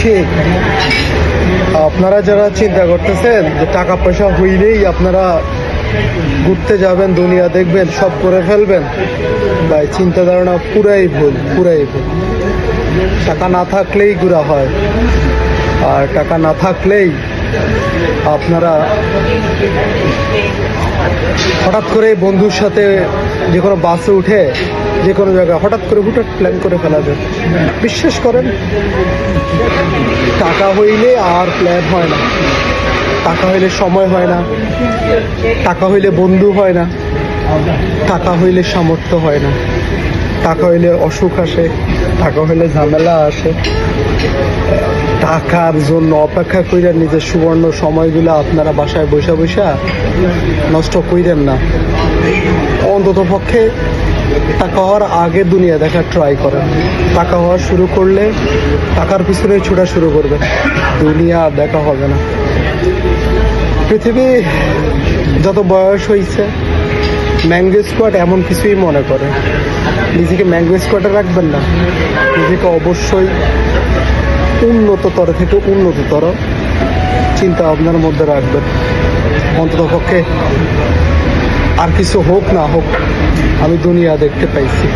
ঠিক। আপনারা যারা চিন্তা করতেছেন যে টাকা পয়সা হইলেই আপনারা ঘুরতে যাবেন, দুনিয়া দেখবেন, সব করে ফেলবেন, ভাই চিন্তা ধারণা পুরাই ভুল, পুরাই ভুল। টাকা না থাকলেই ঘোরা হয়, আর টাকা না থাকলেই আপনারা হঠাৎ করে বন্ধুর সাথে যে কোনো বাসে উঠে যে কোনো জায়গায় হঠাৎ করে প্ল্যান করে ফেলা যায়। বিশ্বাস করেন, টাকা হইলে আর প্ল্যান হয় না, টাকা হইলে সময় হয় না, টাকা হইলে বন্ধু হয় না, টাকা হইলে সামর্থ্য হয় না, টাকা হইলে অসুখ আসে, টাকা হইলে ঝামেলা আসে। টাকার জন্য অপেক্ষা কইরেন নিজের সুবর্ণ সময়গুলো আপনারা বাসায় বসে বসে নষ্ট কইরেন না। অন্তত পক্ষে টাকা হওয়ার আগে দুনিয়া দেখার ট্রাই করেন। টাকা হওয়া শুরু করলে টাকার পিছনে ছোটা শুরু করবে, দুনিয়া আর দেখা হবে না। পৃথিবী যত বয়স হয়েছে, ম্যাঙ্গো স্কোয়াড এমন কিছুই মনে করে। নিজেকে ম্যাঙ্গো স্কোয়াডে রাখবেন না, নিজেকে অবশ্যই উন্নততর থেকে উন্নততর চিন্তা ভাবনার মধ্যে রাখবেন। অন্তত পক্ষে আর কিছু হোক না হোক, আমি দুনিয়া দেখতে পাইছি।